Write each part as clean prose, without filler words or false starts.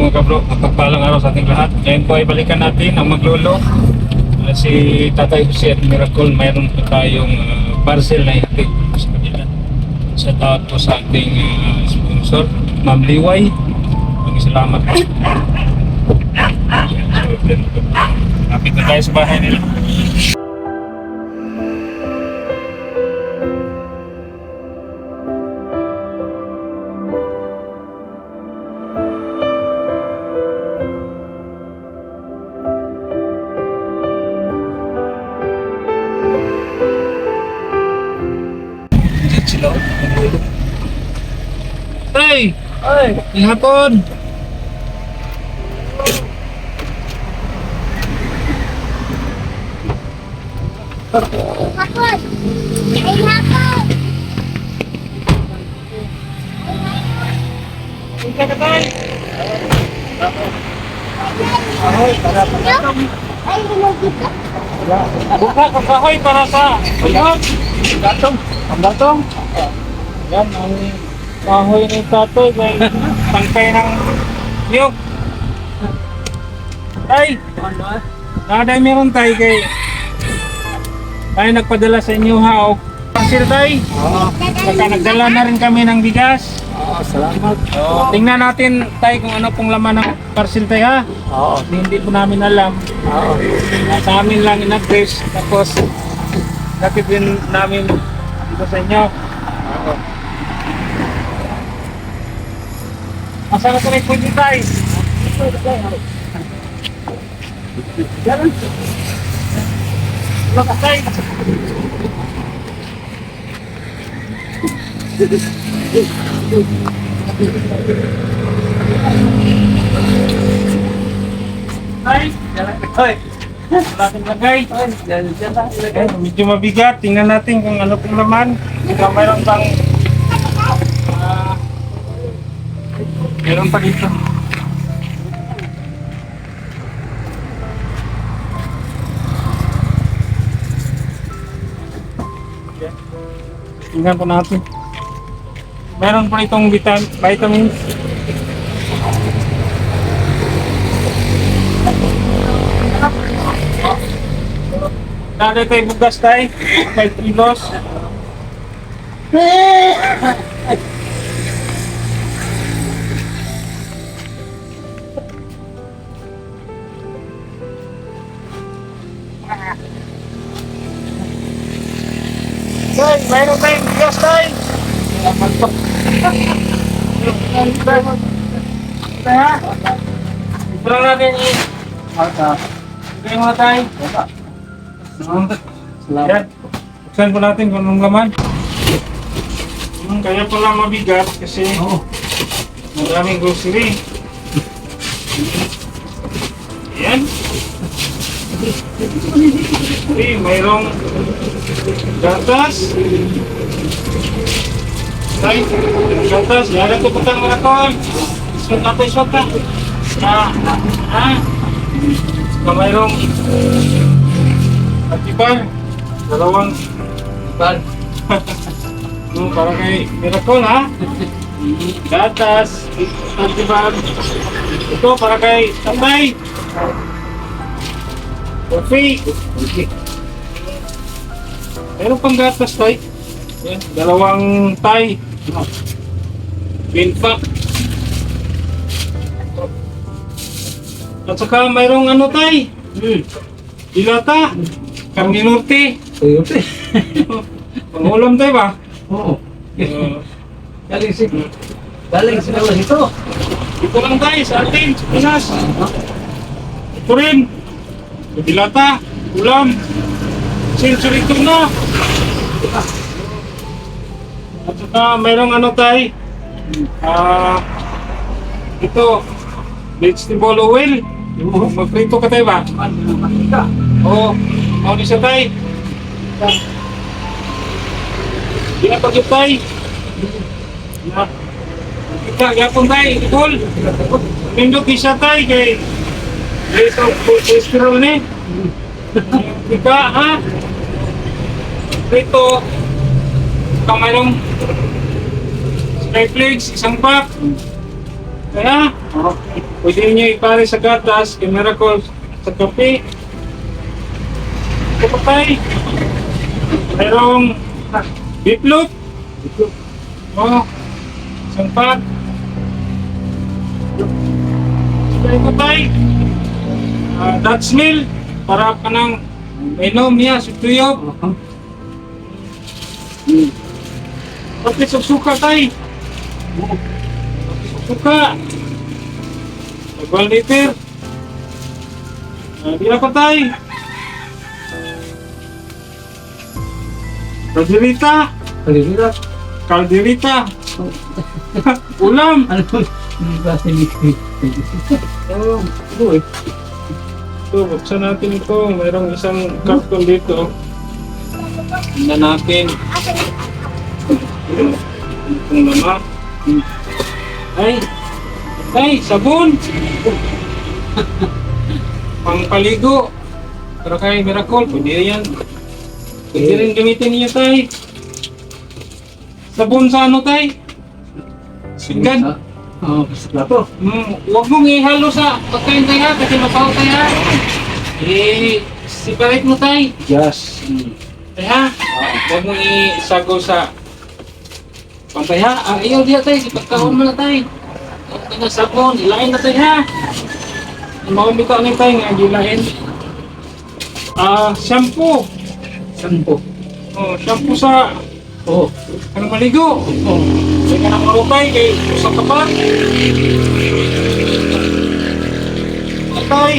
mga kabro, mapagpalang araw sa ating lahat. Ngayon po ay balikan natin ang maglolo. Si Tatay Jose at Miracle, mayroon po tayong parcel na ihatid sa kanila. Sa tawag po sa ating sponsor, Ma'am Liway. Maraming salamat po. Kapit na tayo sa bahay nila. Hey! Ay! Ihapon! Hapon! Ay, hapon! Ika na ba? Ahoy, para pa gatong. Ay, hinugit ka? Buka ka kahoy para sa ayun. Gatong. Ang gatong. Yan, ang kahoy ni Tatoy. May tangkay ng niyog. Tay! Naday meron tay kay tayo nagpadala sa inyo ha o parcel tay. Baka nagdala na rin kami ng bigas. Salamat. Tingnan natin tay kung ano pong laman ng parcel tay ha. Oo. Hindi po namin alam. Oo. Sa amin lang in-address. Tapos nakit din namin dito sa inyo. Oo. Asa na ito may pwede tay? Yan. Lakas tay. Tay, Hoy. natin lagay. Yan lang ilagay. Medyo mabigat. Tingnan natin kung ano pong laman. Kung mayroon bang meron pa dito. Tingnan po natin. Meron po itong vitamins. Dali tayo bugas tayo. 5 kilos. Tay, mayroon tayong bigas tayo. Salamat po. Tay ha? Ito lang natin Bigay mo na tayo. Salamat. Yan. Buksan po natin kung anong laman. Kaya pala mabigat kasi maraming grocery. Yan. Mayroong gatas. Tay, gatas. Yan ang tuputang mga kon. Isot na tayo, isot na. Mayroong atipan. Dalawang Ban. para kay Miracle ha. Gatas, atipan. Ito para kay Tatay. Coffee. Meron pang gatas tay. Yan, dalawang tay. Binpak. At saka mayroong ano tay. Dilata. Karne norte. Tuyot eh. Pangulam tay ba? Oo. Uh, Galing si naman ito. ito lang tay sa atin, sa Pinas. Ito rin. Dilata, ulam. Sensory ito na. At saka mayroong ano tay. Ito. Vegetable oil. Magprito ka tayo ba? Matika. Oo. Mau di siya tay. Di na pag-ip tay. Kita, yapon tay. Ikol. Pindot di siya tay kay ito cholesterol ni. Ika ha. Ito. Ito mayroong Skyflakes, isang pack. Kaya, Pwede niyo ipare sa gatas, kay Miracle sa kape. Ito pa tayo. Mayroong bitlog. Oh, isang pack. Ito tayo. Dutch meal. Para ka ng inom niya, sutuyog. Pati suka tayo. Suka. 1 liter. Di na pa tayo. Kalderita. Kalirira. Kalderita. Ulam. Ano po? Hindi ba liquid? Oh, ito eh. Ito, buksan natin ito. Mayroong isang carton dito. Tingnan natin. Itong naman. Ay, sabon! Pangpaligo. Pero kay Miracle, pwede yan. Pwede rin gamitin niyo, tay. Sabon sa ano, tay? Singgan. Oo, sa plato. Huwag mong ihalo sa pagkain tayo ha, kasi mapaw tayo ha. Separate mo tayo. Yes. Tayo ha. Huwag mong isago sa pantay ha. Ayaw diya tayo, ipagkahon mo na tayo. Huwag na sabon, ilain na tayo ha. Maumita na tayo nga, gilain. Shampoo. Sampo. Oh, shampoo sa Oo. ang maligo. Oh, kaya ka nang marupay, kay usap ka pa. Atay.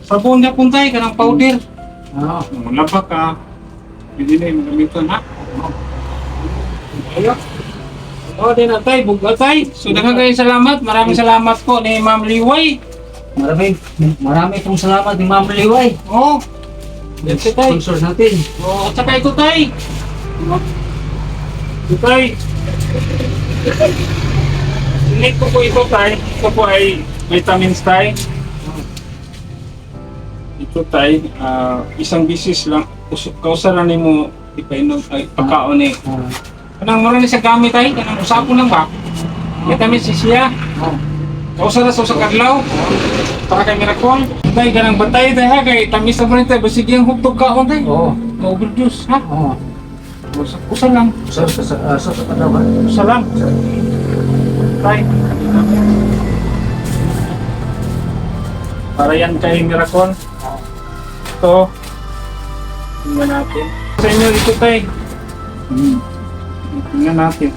Sabon niya puntay ka ng powder. Oo. Labak ka. Hindi na yung magamitan ha. Ayo. Oh, din atay, bugatay. So, daghang kayo salamat. Maraming salamat po ni Ma'am Liway. Marami pong salamat ni Ma'am Liway. Oh, yan si tay. Sponsor natin. Oh, at saka ito tay. Ito tay. Sinig ko po ito tay. Ito po ay vitamins tay. Ito tay, isang bisis lang. Kausaran ni mo ipainom ay pagkaon ni. Kanang mura ni sa gamit tay, kanang usapon lang ba? Vitamins siya. Kausaran sa usang kadlaw. Para kay Miracle. Tay, ganang batay tay ha, kay tamis na mo rin tay. Basig yung hugtog kaon tay. Oo. Ma-overdose ha. Oo. Usa lang. Sa panawa. Usa lang. Tay. Para yan kay Miracle. Ito. Tingnan natin. Sa inyo ito tay. Tingnan natin.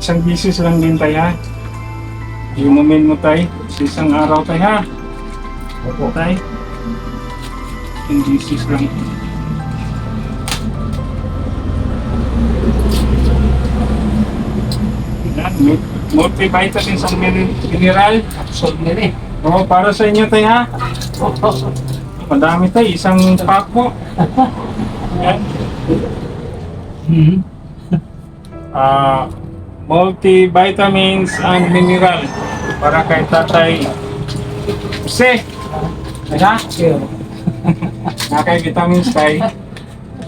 Isang bisis lang din tay ha. Inumin mo tay. Sa isang araw tay ha. Opo tay. Isang bisis lang. Yan. Multivitamins ang mineral. Absolute nila eh. Oo, para sa inyo tay ha. Madami tay. Isang pack po. Yan. Multivitamins and mineral para kay tatay Jose. Ha? Nakay vitamins tay.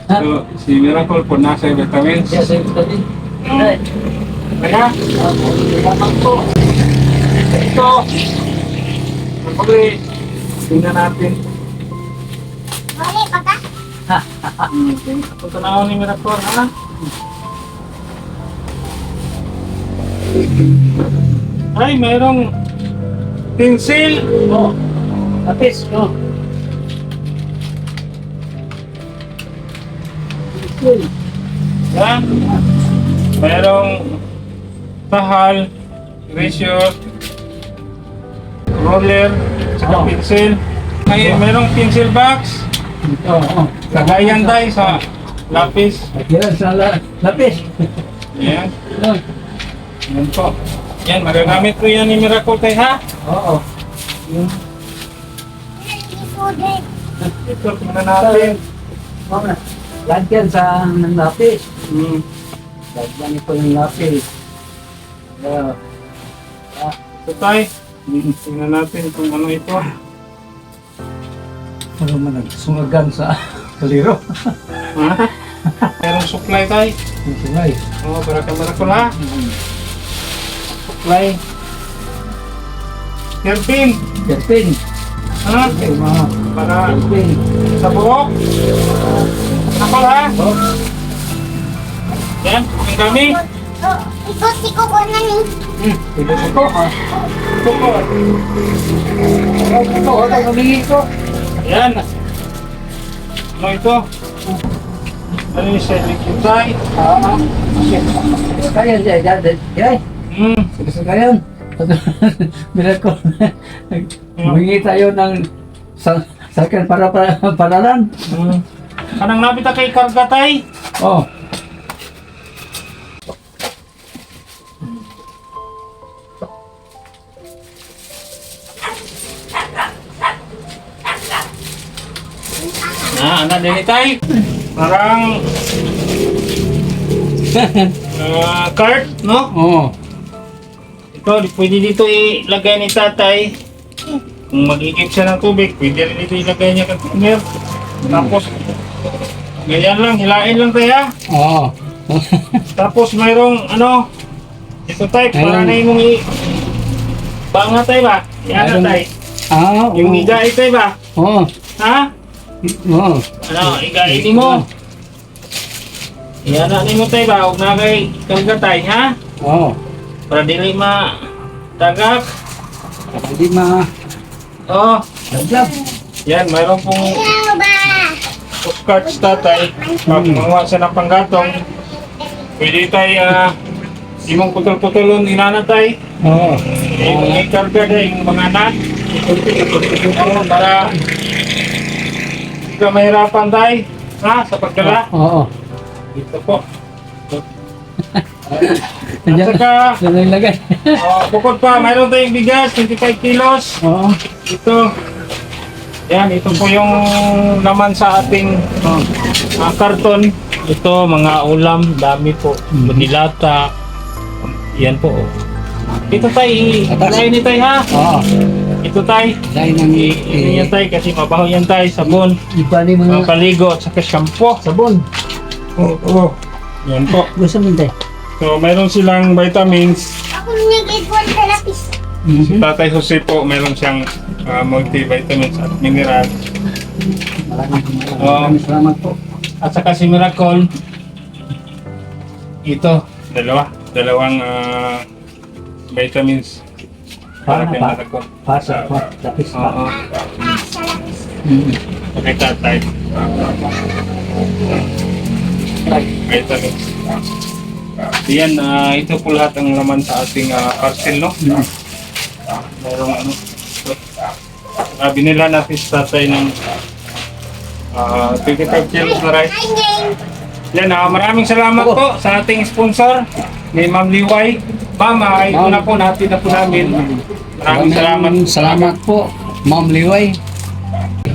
So, si Miracle po nasa vitamins. Yes, sir. Kaya, salamat po. Ito. Pagpagli, tingnan natin. Wala pa ka? Punta na ako ni Miracle, ha? Ay, mayroong pencil. Oo. Tapis. Oo. Yan. Mayroong tahal, eraser, roller, saka Oh. pencil. Mayroong pencil box. Oo. Kagayan tayo sa lapis. Yan sa lapis. Yan. Oo. Yan po. Yan, magagamit ko yan ni Miracle tayo, ha? Oo. Ipudin. Ito, tingnan natin. Oo. Lagyan sa lapis. Hmm. Lagyan ito yung lapis. Ito tayo. Tingnan natin kung ano ito. Ano man nagsungagan sa kaliro. Ha? Merong supply tayo. Sabay. Oo, barakol ha. Supply. Hairpin. Kerpin. Ha? Okay, mga Para kerpin. sa buhok. Nakal ha. Oh, Yan, ang dami. Oh, ikot si Kuko na ni. pwede ko ah. Ito ko. Ito, ito, kabili ko. Yan. Ano ito? Ano yung setting inside? Kaya, jay. Hmm. Gusto kayo? Miracle. Humingi tayo ng sakyan para paralan. Hmm. Kanang napita kay karga tay. Oh. Ano din tay? Parang cart, no? Oh. Ito, pwede dito ilagay ni tatay. Kung mag-ikip siya ng tubig, pwede rin dito ilagay niya container. Tapos, ganyan lang, hilain lang tayo. Oh. Tapos mayroong ano, ito tayo, para na yung banga tayo ba? Yan na tayo. Ah, Yung igain tayo ba? Oh. Ha? Oh. Ano, igain mo. Yan na mo tayo ba? Huwag na kay kalga tayo, ha? Oh. Para dili matagak. Hindi ma Oh, dagdag. yan, mayroon pong Hello ba? postcards tatay. Pag manguha siya ng panggatong, pwede tayo imong putol-putulon inanatay. Oh. Yung ikarga na yung mga anak. Para hindi ka mahirapan tayo. Ha? Sa pagdala. Oo. Dito po. At saka, Diyan ilagay. bukod pa, mayroon tayong bigas, 25 kilos. Oo. Ito. Yan, ito po yung laman sa ating karton. Ito, mga ulam, dami po. Dilata. Yan po. Ito tayo, ilagay ni tayo ha. Oo. Ito tayo. Dahil nang Ito yan tayo kasi mabaho yan tayo. Sabon, iba ni mga paligo at saka shampoo. sabon. Oo. Yan po. Gusto mo tayo? So, mayroon silang vitamins. Ako nag-ipon sa lapis. Si Tatay Jose po, mayroon siyang multivitamins at mineral. Maraming salamat po. At saka si Miracle, ito, dalawang vitamins para kay Miracle. Pasa po. Tapos pa. Oo, Sa lapis. kay Tatay. Vitamins. Yan, ito po lahat ang laman sa ating parcel, no? Mayroong ano, ito. Binila natin sa Tatay ng 25 kilos na rice. Hi, Jane. Yan, maraming salamat po sa ating sponsor, ni Ma'am Liway. Ma'am, ito na po, natin na po namin. Maraming salamat. Salamat po, Ma'am Liway.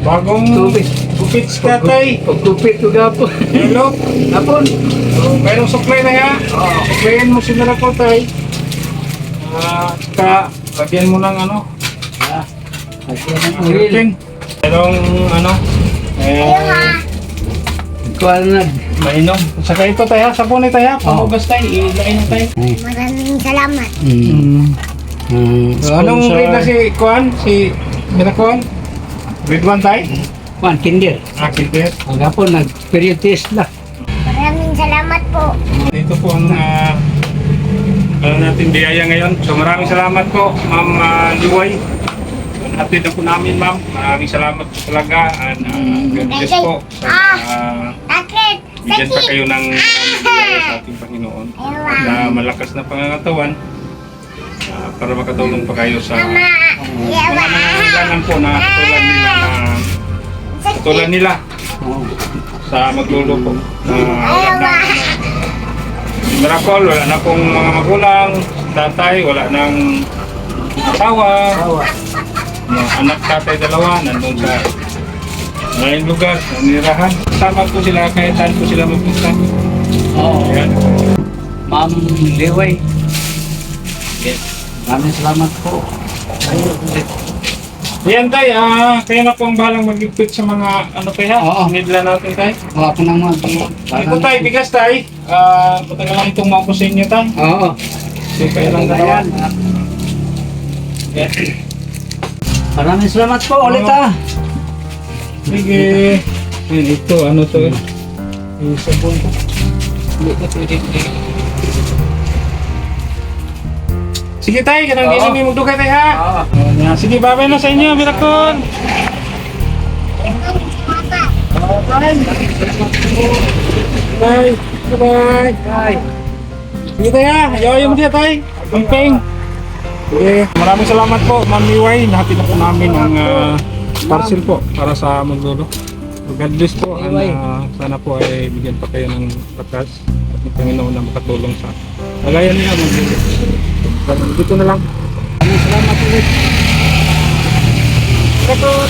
Bagong Tubig. bukits Tatay. Pagkupit ko gapo. Hello. Hapon. So, mayroong supply na yan. Supplyan mo si Miracle Tay. Saka, lagyan mo ng ano, Ulit. mayroong ano, Ayun ha. Kuha na. mainom. Saka ito tayo, sabon na tayo. Pamugas tayo, ilain na tayo. Maraming salamat. So, anong grade na si Kuan? Si Miracle? Grade 1 tayo? Kuhan, kinder. Kinder. Hapon, nag-period test lang. Maraming salamat po. Ito po ang natin biyaya ngayon. So maraming salamat po, Ma'am Liway. Natin na po namin, Ma'am. Maraming salamat po talaga. And God bless po. Bakit? Bigyan pa kayo ng biyaya sa ating Panginoon. Na malakas na pangangatawan. Para makatulong pa kayo sa Mama. mga nangangailangan po na katulad nila sa magluluto po. Wala na Miracle, wala na pong mga magulang, tatay, wala nang asawa, mga anak tatay dalawa, nandun sa maraming lugar, nanirahan. Sama po sila kahit saan po sila magpunta. Ayan. Ma'am Liway. Yes. Maraming salamat po. Ayun. Yan tay, kayo na po ang bahalang mag-igpit sa mga ano tay ha? Oo. Nidla natin tay. O, ako nang Ito tay, bigas tay. Punta na lang itong mga po sa inyo tay. Oo. So kayo lang dalawa. Yan. Maraming salamat po ulit ah. Sige. Ayun, ito, ano to eh. Yung sabon ko. Sige tay, kanang Oo. dinin mo dugay tay ha. Oo. Yan. Sige, babay na sa inyo, Birakon. Bye. Bye. Bye. Sige tay ha, ayaw mo dito tay. Ping. Sige, maraming salamat po, Ma'am Liway. Nahatid na po namin ang parcel po para sa Maglolo. God bless po. Sana po ay bigyan pa kayo ng patas at ng Panginoon na makatulong sa kagayan niya. Maglolo. Dito na lang. Maraming salamat ulit. Birakon,